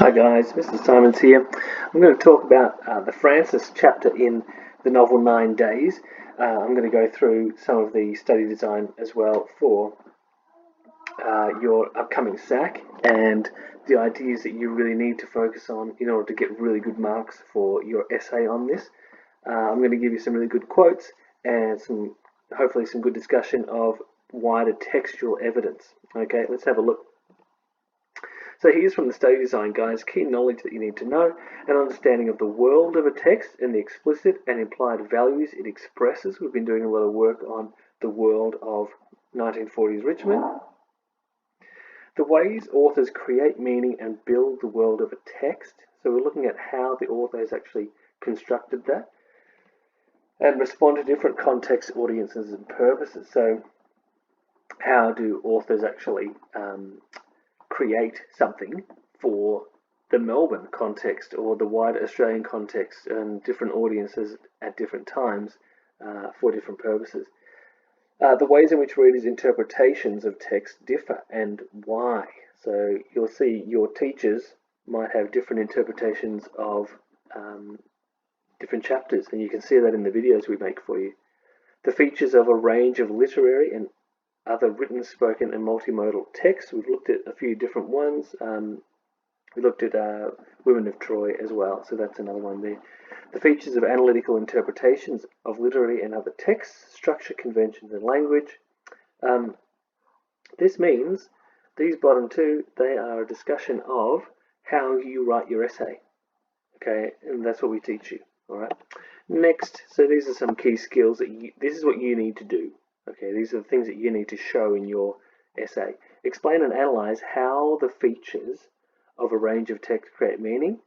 Hi guys, Mr. Simons here. I'm going to talk about the Francis chapter in the novel 9 Days. I'm going to go through some of the study design as well for your upcoming SAC and the ideas that you really need to focus on in order to get really good marks for your essay on this. I'm going to give you some really good quotes and hopefully some good discussion of wider textual evidence. Okay, let's have a look. So here's from the study design, guys, key knowledge that you need to know, an understanding of the world of a text and the explicit and implied values it expresses. We've been doing a lot of work on the world of 1940s Richmond. The ways authors create meaning and build the world of a text. So we're looking at how the author has actually constructed that and respond to different contexts, audiences, and purposes. So how do authors actually create something for the Melbourne context or the wider Australian context and different audiences at different times for different purposes. The ways in which readers' interpretations of text differ and why. So you'll see your teachers might have different interpretations of different chapters, and you can see that in the videos we make for you. The features of a range of literary and other written, spoken, and multimodal texts. We've looked at a few different ones. We looked at Women of Troy as well, so that's another one there. The features of analytical interpretations of literary and other texts, structure, conventions, and language. This means these bottom two, they are a discussion of how you write your essay. Okay, and that's what we teach you. All right. Next, so these are some key skills that this is what you need to do. Okay, these are the things that you need to show in your essay. Explain and analyze how the features of a range of text create meaning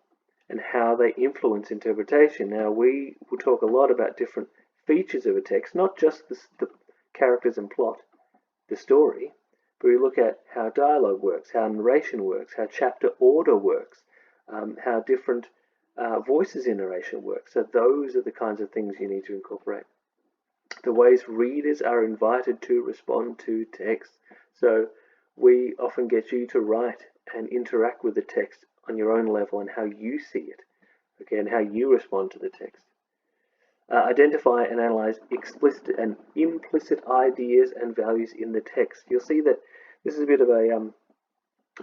and how they influence interpretation. Now, we will talk a lot about different features of a text, not just the characters and plot, the story, but we look at how dialogue works, how narration works, how chapter order works, how different voices in narration work. So those are the kinds of things you need to incorporate. The ways readers are invited to respond to text. So we often get you to write and interact with the text on your own level and how you see it, okay, and how you respond to the text. Identify and analyze explicit and implicit ideas and values in the text. You'll see that this is a bit of an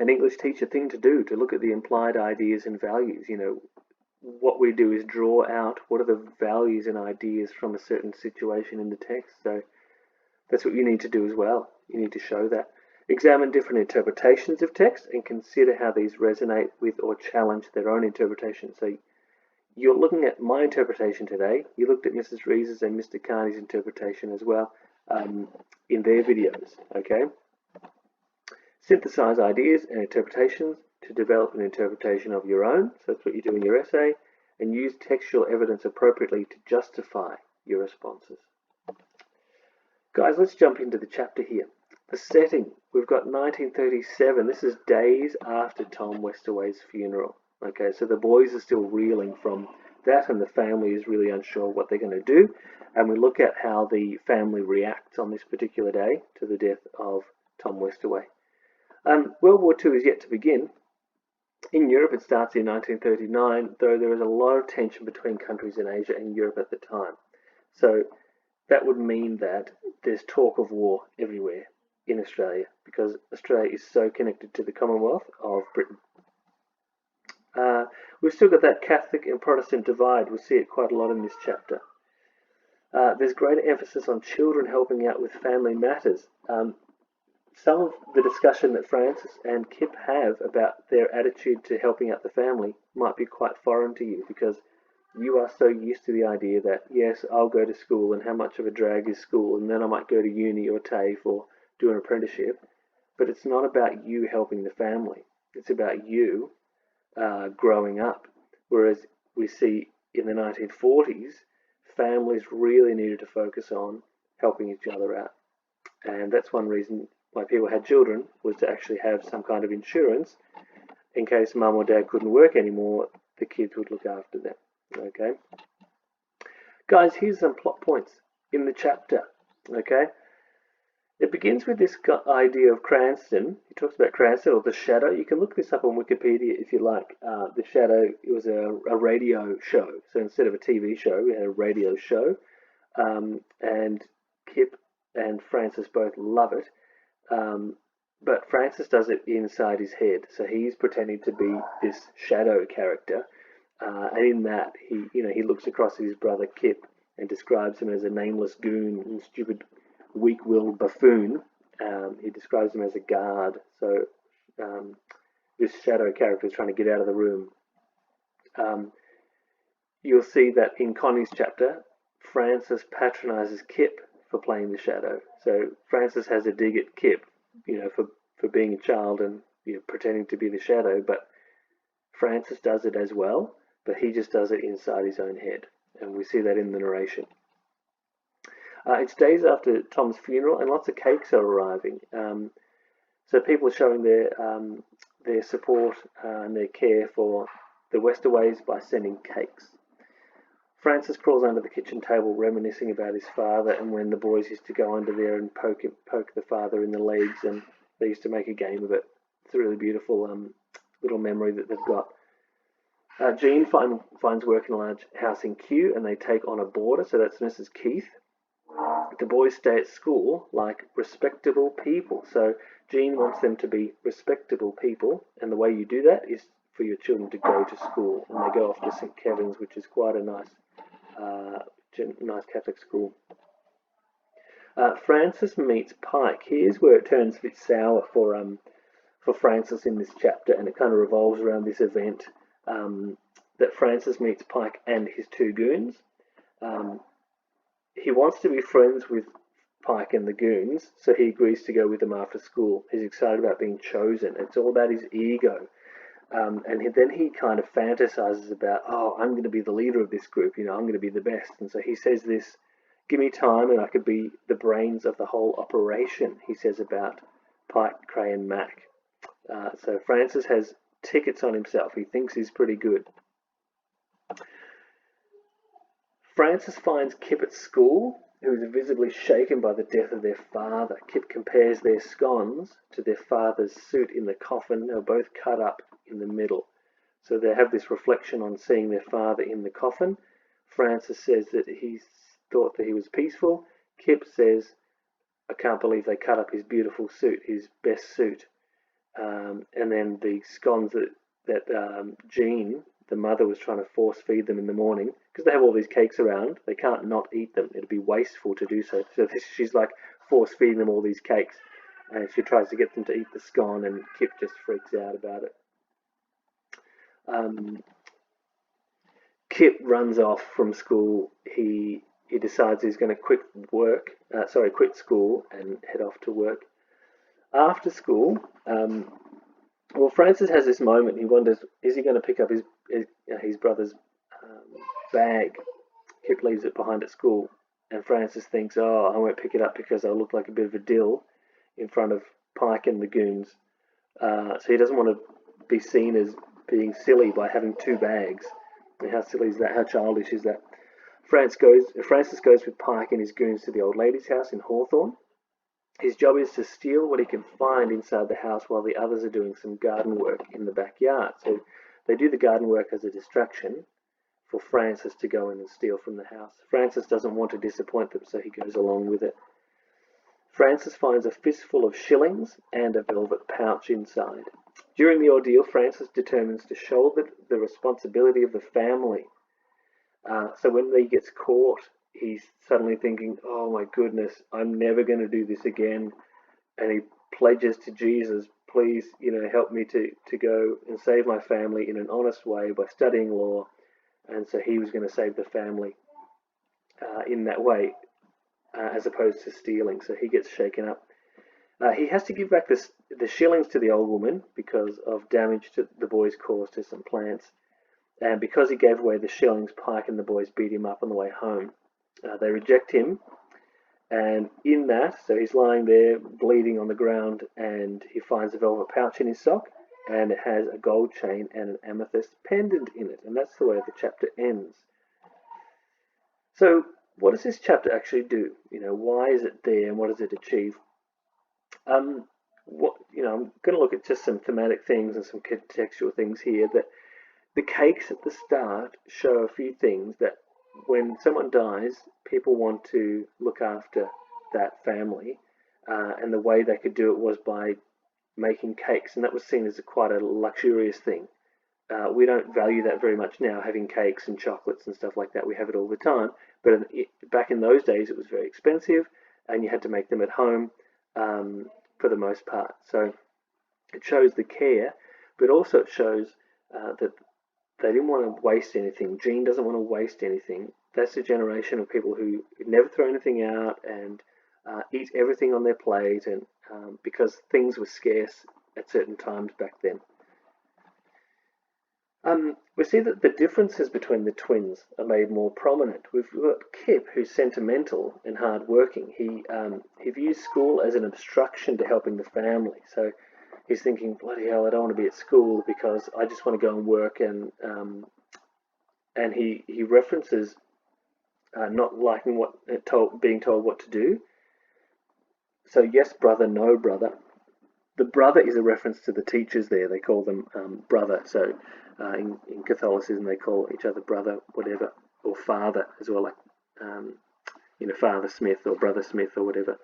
English teacher thing to do, to look at the implied ideas and values. You know, what we do is draw out what are the values and ideas from a certain situation in the text. So that's what you need to do as well. You need to show that. Examine different interpretations of text and consider how these resonate with or challenge their own interpretation. So you're looking at my interpretation today. You looked at Mrs. Rees's and Mr. Carney's interpretation as well in their videos. Okay. Synthesize ideas and interpretations to develop an interpretation of your own. So that's what you do in your essay, and use textual evidence appropriately to justify your responses. Guys, let's jump into the chapter here. The setting, we've got 1937. This is days after Tom Westaway's funeral. Okay, so the boys are still reeling from that, and the family is really unsure what they're going to do. And we look at how the family reacts on this particular day to the death of Tom Westaway. World War II is yet to begin. In Europe, it starts in 1939, though there is a lot of tension between countries in Asia and Europe at the time. So that would mean that there's talk of war everywhere in Australia, because Australia is so connected to the Commonwealth of Britain. We've still got that Catholic and Protestant divide. We'll see it quite a lot in this chapter. There's greater emphasis on children helping out with family matters. Some of the discussion that Francis and Kip have about their attitude to helping out the family might be quite foreign to you, because you are so used to the idea that, yes, I'll go to school, and how much of a drag is school, and then I might go to uni or TAFE or do an apprenticeship. But it's not about you helping the family. It's about you growing up. Whereas we see in the 1940s, families really needed to focus on helping each other out. And that's one reason why people had children, was to actually have some kind of insurance in case mum or dad couldn't work anymore. The kids would look after them. Okay, guys, here's some plot points in the chapter. Okay, It begins with this idea of Cranston. He talks about Cranston or the Shadow. You can look this up on Wikipedia if you like. The Shadow, it was a radio show. So instead of a TV show, we had a radio show. And Kip and Francis both love it. But Francis does it inside his head. So he's pretending to be this shadow character. And in that, he looks across at his brother Kip and describes him as a nameless goon and stupid, weak-willed buffoon. He describes him as a guard. So this shadow character is trying to get out of the room. You'll see that in Connie's chapter, Francis patronizes Kip for playing the shadow. So Francis has a dig at Kip, for being a child and pretending to be the shadow. But Francis does it as well, but he just does it inside his own head, and we see that in the narration. It's days after Tom's funeral, and lots of cakes are arriving. So people are showing their support and their care for the Westerways by sending cakes. Francis crawls under the kitchen table, reminiscing about his father and when the boys used to go under there and poke the father in the legs, and they used to make a game of it. It's a really beautiful little memory that they've got. Jean finds work in a large house in Kew, and they take on a boarder, so that's Mrs. Keith. The boys stay at school like respectable people. So Jean wants them to be respectable people, and the way you do that is for your children to go to school, and they go off to St. Kevin's, which is quite a nice Catholic school. Francis meets Pike. Here's where it turns a bit sour for Francis in this chapter, and it kind of revolves around this event that Francis meets Pike and his two goons. He wants to be friends with Pike and the goons, so he agrees to go with them after school. He's excited about being chosen. It's all about his ego. And then he kind of fantasizes about, I'm going to be the leader of this group, I'm going to be the best. And so he says this, give me time and I could be the brains of the whole operation, he says about Pike, Cray and Mac. So Francis has tickets on himself. He thinks he's pretty good. Francis finds Kip at school, who is visibly shaken by the death of their father. Kip compares their scones to their father's suit in the coffin. They were both cut up in the middle. So they have this reflection on seeing their father in the coffin. Francis says that he thought that he was peaceful. Kip says, I can't believe they cut up his beautiful suit, his best suit. And then the scones that Jean, the mother, was trying to force feed them in the morning, because they have all these cakes around, they can't not eat them. It'd be wasteful to do so. So she's like force feeding them all these cakes, and she tries to get them to eat the scone, and Kip just freaks out about it. Kip runs off from school. He decides he's going to quit school and head off to work. After school, Francis has this moment. He wonders, is he going to pick up his brother's bag? Kip leaves it behind at school, and Francis thinks, I won't pick it up because I'll look like a bit of a dill in front of Pike and the goons. So he doesn't want to be seen as being silly by having two bags. And how silly is that? How childish is that? Francis goes with Pike and his goons to the old lady's house in Hawthorne. His job is to steal what he can find inside the house while the others are doing some garden work in the backyard. So they do the garden work as a distraction for Francis to go in and steal from the house. Francis doesn't want to disappoint them, so he goes along with it. Francis finds a fistful of shillings and a velvet pouch inside. During the ordeal, Francis determines to shoulder the responsibility of the family. So when he gets caught, he's suddenly thinking, oh my goodness, I'm never going to do this again. And he pledges to Jesus, please, help me to go and save my family in an honest way by studying law. And so he was going to save the family in that way, as opposed to stealing. So he gets shaken up. He has to give back the shillings to the old woman because of damage to the boys caused to some plants. And because he gave away the shillings, Pike and the boys beat him up on the way home. They reject him, and in that, so he's lying there bleeding on the ground, and he finds a velvet pouch in his sock, and it has a gold chain and an amethyst pendant in it, and that's the way the chapter ends. So what does this chapter actually do? Why is it there, and what does it achieve? I'm going to look at just some thematic things and some contextual things here. That the cakes at the start show a few things that when someone dies, people want to look after that family, and the way they could do it was by making cakes, and that was seen as quite a luxurious thing. We don't value that very much now, having cakes and chocolates and stuff like that. We have it all the time, but back in those days, it was very expensive, and you had to make them at home for the most part. So it shows the care, but also it shows that they didn't want to waste anything. Jean doesn't want to waste anything. That's a generation of people who never throw anything out and eat everything on their plate, and because things were scarce at certain times back then. We see that the differences between the twins are made more prominent. We've got Kip, who's sentimental and hard-working. He views school as an obstruction to helping the family. So he's thinking, bloody hell, I don't want to be at school because I just want to go and work. And he references not liking being told what to do. So yes, brother, no, brother. The brother is a reference to the teachers there. They call them brother. So in Catholicism, they call each other brother, whatever, or father as well, like Father Smith or Brother Smith or whatever.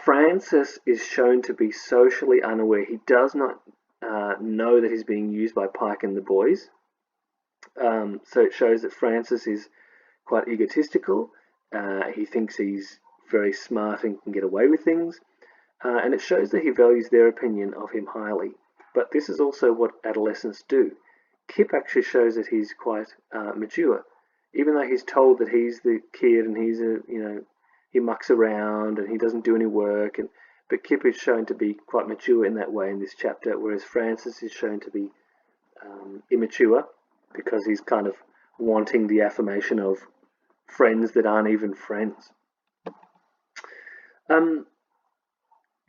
Francis is shown to be socially unaware. He does not know that he's being used by Pike and the boys. So it shows that Francis is quite egotistical. He thinks he's very smart and can get away with things. And it shows that he values their opinion of him highly. But this is also what adolescents do. Kip actually shows that he's quite mature, even though he's told that he's the kid and he mucks around and he doesn't do any work. But Kip is shown to be quite mature in that way in this chapter, whereas Francis is shown to be immature because he's kind of wanting the affirmation of friends that aren't even friends.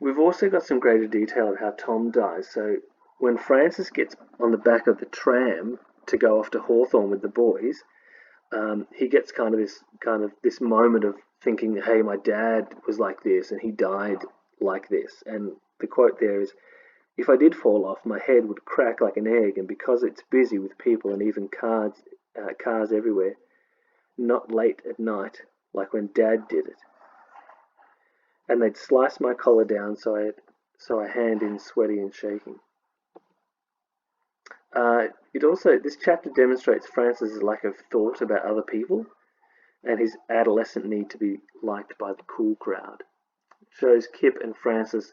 We've also got some greater detail of how Tom dies. So when Francis gets on the back of the tram to go off to Hawthorne with the boys, he gets kind of this moment of thinking, hey, my dad was like this and he died like this. And the quote there is, if I did fall off, my head would crack like an egg, and because it's busy with people and even cars everywhere, not late at night like when Dad did it. And they'd slice my collar down so I hand in sweaty and shaking. This chapter demonstrates Francis's lack of thought about other people and his adolescent need to be liked by the cool crowd. It shows Kip and Francis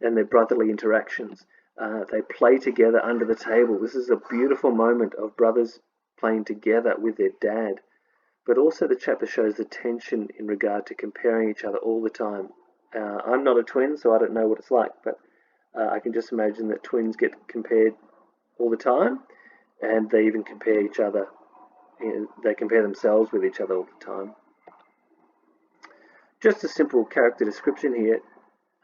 and their brotherly interactions. They play together under the table. This is a beautiful moment of brothers playing together with their dad. But also the chapter shows the tension in regard to comparing each other all the time. I'm not a twin, so I don't know what it's like, but I can just imagine that twins get compared all the time, and they even compare each other. They compare themselves with each other all the time. Just a simple character description here.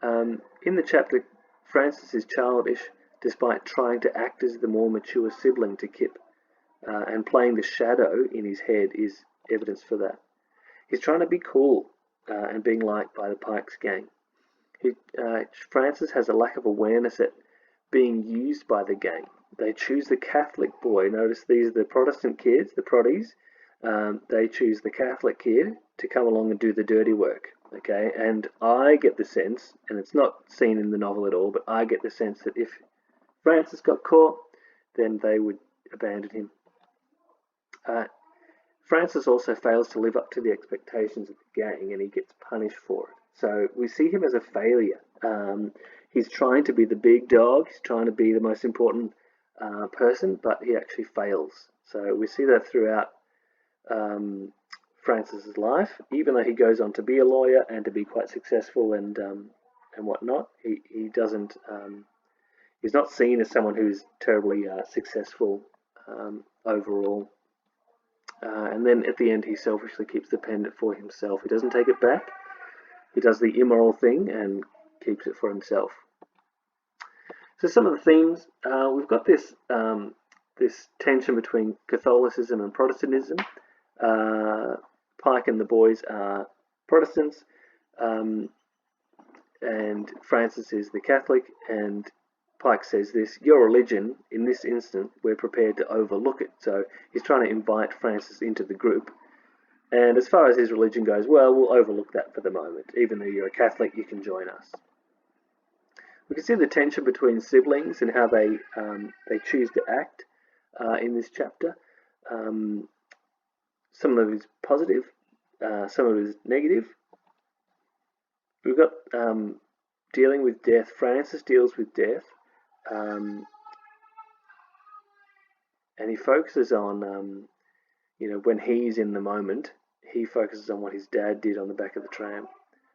In the chapter, Francis is childish despite trying to act as the more mature sibling to Kip, and playing the shadow in his head is evidence for that. He's trying to be cool and being liked by the Pikes gang. Francis has a lack of awareness at being used by the gang. They choose the Catholic boy. Notice these are the Protestant kids, the Protties. They choose the Catholic kid to come along and do the dirty work. Okay, and I get the sense, and it's not seen in the novel at all, but I get the sense that if Francis got caught, then they would abandon him. Francis also fails to live up to the expectations of the gang, and he gets punished for it. So we see him as a failure. He's trying to be the big dog. He's trying to be the most important person, but he actually fails. So we see that throughout Francis's life. Even though he goes on to be a lawyer and to be quite successful and whatnot, he doesn't. He's not seen as someone who's terribly successful overall. And then at the end, he selfishly keeps the pendant for himself. He doesn't take it back. He does the immoral thing and keeps it for himself. So some of the themes, we've got this tension between Catholicism and Protestantism. Pike and the boys are Protestants. and Francis is the Catholic, and Pike says this: your religion, in this instant, we're prepared to overlook it. So he's trying to invite Francis into the group. And as far as his religion goes, well, we'll overlook that for the moment. Even though you're a Catholic, you can join us. We can see the tension between siblings and how they choose to act in this chapter. Some of it is positive, some of it is negative. We've got dealing with death. Francis deals with death, and he focuses on, when he's in the moment, he focuses on what his dad did on the back of the tram.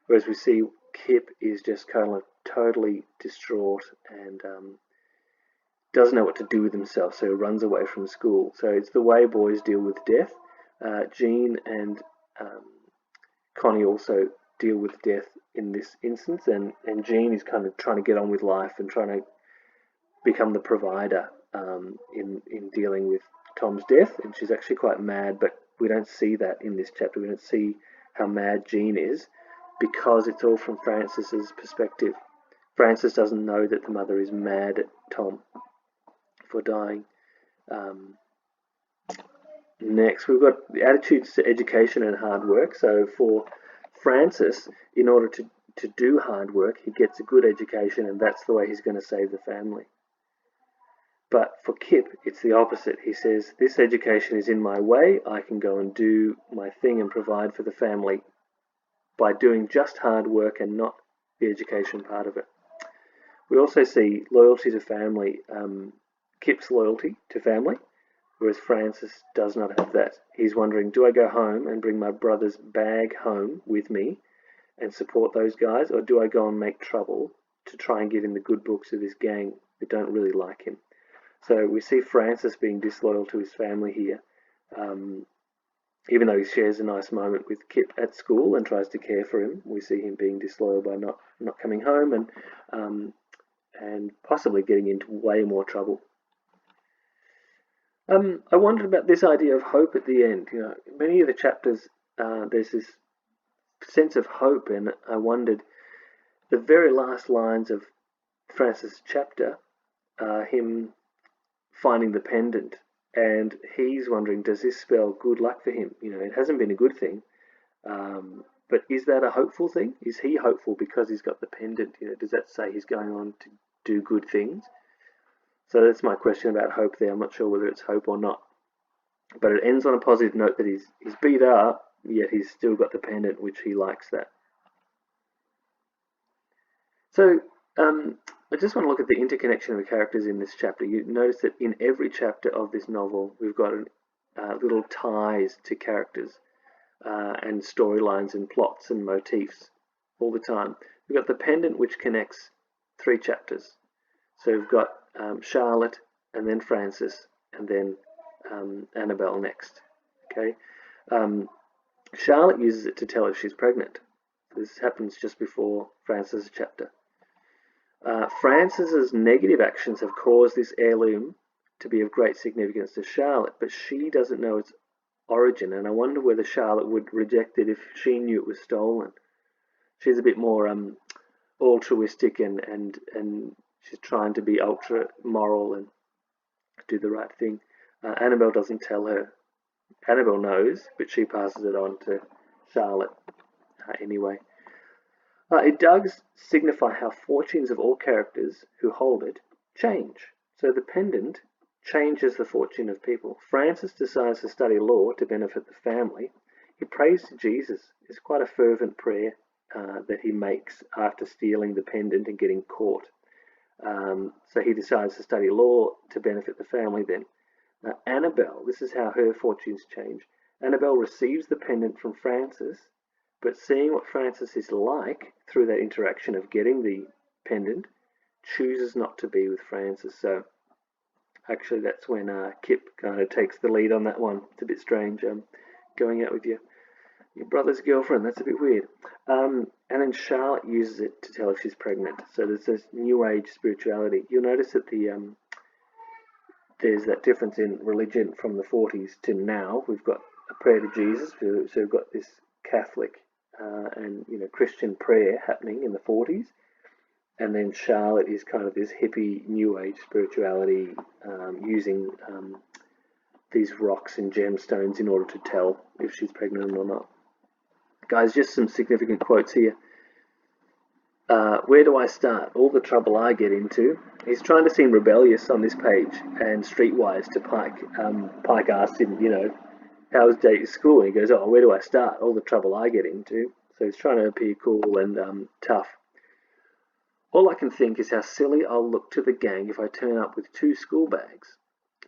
Whereas we see Kip is just kind of totally distraught and doesn't know what to do with himself, so he runs away from school. So it's the way boys deal with death. Jean and Connie also deal with death in this instance, and Jean is kind of trying to get on with life and trying to become the provider in dealing with Tom's death, and she's actually quite mad, but we don't see that in this chapter. We don't see how mad Jean is because it's all from Francis's perspective. Francis doesn't know that the mother is mad at Tom for dying. Next, we've got the attitudes to education and hard work. So for Francis, in order to do hard work, he gets a good education, and that's the way he's going to save the family. But for Kip, it's the opposite. He says, this education is in my way. I can go and do my thing and provide for the family by doing just hard work and not the education part of it. We also see loyalty to family, Kip's loyalty to family, whereas Francis does not have that. He's wondering, do I go home and bring my brother's bag home with me and support those guys, or do I go and make trouble to try and get in the good books of this gang that don't really like him? So we see Francis being disloyal to his family here, even though he shares a nice moment with Kip at school and tries to care for him. We see him being disloyal by not coming home and possibly getting into way more trouble. I wondered about this idea of hope at the end. Many of the chapters, there's this sense of hope, and I wondered, the very last lines of Francis' chapter, him finding the pendant, and he's wondering, does this spell good luck for him? It hasn't been a good thing, but is that a hopeful thing? Is he hopeful because he's got the pendant? Does that say he's going on to do good things? So that's my question about hope there. I'm not sure whether it's hope or not, but it ends on a positive note that he's beat up, yet he's still got the pendant, which he likes that. So I just want to look at the interconnection of the characters in this chapter. You notice that in every chapter of this novel, we've got little ties to characters and storylines and plots and motifs all the time. We've got the pendant, which connects 3 chapters. So we've got Charlotte, and then Francis, and then Annabelle next. Okay, Charlotte uses it to tell if she's pregnant. This happens just before Francis' chapter. Francis's negative actions have caused this heirloom to be of great significance to Charlotte, but she doesn't know its origin, and I wonder whether Charlotte would reject it if she knew it was stolen. She's a bit more altruistic and she's trying to be ultra moral and do the right thing. Annabelle doesn't tell her. Annabelle knows, but she passes it on to Charlotte anyway. It does signify how fortunes of all characters who hold it change. So the pendant changes the fortune of people. Francis decides to study law to benefit the family. He prays to Jesus. It's quite a fervent prayer that he makes after stealing the pendant and getting caught. So he decides to study law to benefit the family then. Annabelle, this is how her fortunes change. Annabelle receives the pendant from Francis, but seeing what Francis is like through that interaction of getting the pendant, chooses not to be with Francis. So actually that's when Kip kind of takes the lead on that one. It's a bit strange, going out with your brother's girlfriend. That's a bit weird. And then Charlotte uses it to tell if she's pregnant. So there's this new age spirituality. You'll notice that there's that difference in religion from the 40s to now. We've got a prayer to Jesus, so we've got this Catholic and Christian prayer happening in the 40s, And then Charlotte is kind of this hippie New Age spirituality, using these rocks and gemstones in order to tell if she's pregnant or not. Guys, just some significant quotes here. Where do I start? All the trouble I get into. He's trying to seem rebellious on this page and streetwise to Pike. Pike asks him, how was day at school? And he goes, oh, where do I start? All the trouble I get into. So he's trying to appear cool and tough. All I can think is how silly I'll look to the gang if I turn up with 2 school bags.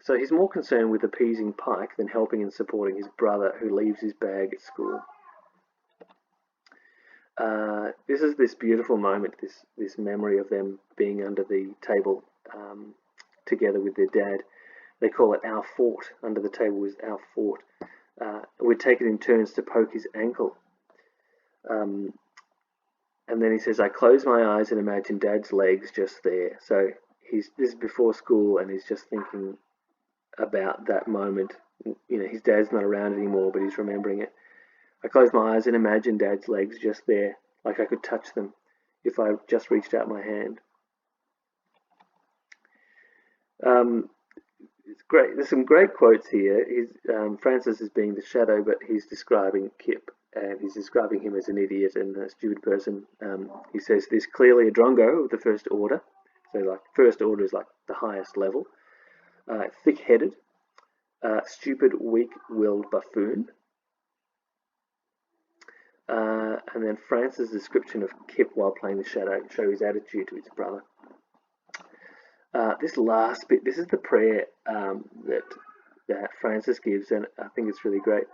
So he's more concerned with appeasing Pike than helping and supporting his brother who leaves his bag at school. This is this beautiful moment, this memory of them being under the table together with their dad. They call it our fort. Under the table was our fort. We'd taken in turns to poke his ankle. And then he says, I close my eyes and imagine Dad's legs just there. So this is before school, and he's just thinking about that moment. His dad's not around anymore, but he's remembering it. I close my eyes and imagine Dad's legs just there, like I could touch them if I just reached out my hand. It's great. There's some great quotes here. Francis is being the shadow, but he's describing Kip, and he's describing him as an idiot and a stupid person. He says there's clearly a drongo of the first order. So like first order is like the highest level. Thick-headed, stupid, weak-willed buffoon. And then Francis' description of Kip while playing the shadow show his attitude to his brother. This last bit, this is the prayer that Francis gives, and I think it's really great.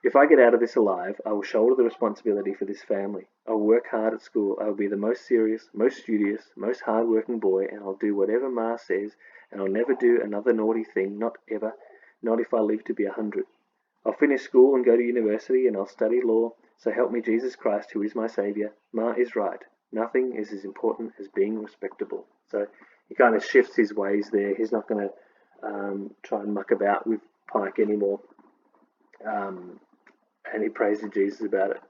If I get out of this alive, I will shoulder the responsibility for this family. I will work hard at school. I will be the most serious, most studious, most hard-working boy, and I'll do whatever Ma says, and I'll never do another naughty thing, not ever, not if I live to be 100. I'll finish school and go to university, and I'll study law. So help me Jesus Christ, who is my Saviour. Ma is right. Nothing is as important as being respectable. So he kind of shifts his ways there. He's not going to try and muck about with Pike anymore. And he prays to Jesus about it.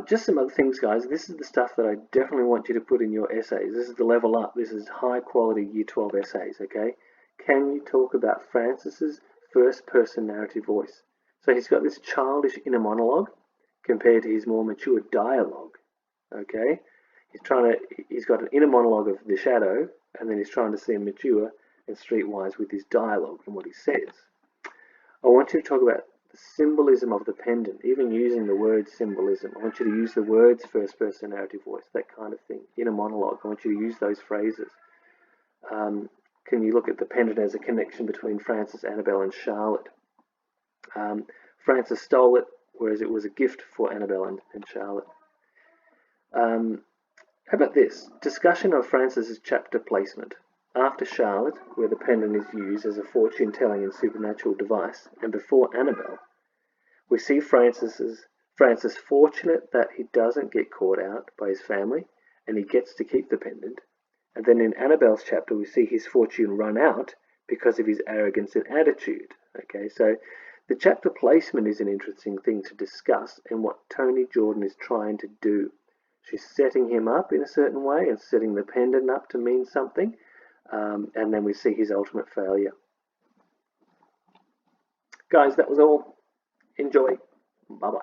Just some other things, guys. This is the stuff that I definitely want you to put in your essays. This is the level up. This is high quality Year 12 essays, okay? Can you talk about Francis's first person narrative voice? So he's got this childish inner monologue compared to his more mature dialogue, okay? He's got an inner monologue of the shadow, and then he's trying to seem mature and streetwise with his dialogue and what he says. I want you to talk about the symbolism of the pendant, even using the word symbolism. I want you to use the words first person narrative voice, that kind of thing. Inner monologue, I want you to use those phrases. Can you look at the pendant as a connection between Francis, Annabelle, and Charlotte? Francis stole it, whereas it was a gift for Annabelle and Charlotte. How about this? Discussion of Francis's chapter placement. After Charlotte, where the pendant is used as a fortune-telling and supernatural device, and before Annabelle, we see Francis fortunate that he doesn't get caught out by his family, and he gets to keep the pendant. And then in Annabelle's chapter, we see his fortune run out because of his arrogance and attitude. Okay, so the chapter placement is an interesting thing to discuss, and what Toni Jordan is trying to do. She's setting him up in a certain way and setting the pendant up to mean something, and then we see his ultimate failure. Guys, that was all. Enjoy. Bye-bye.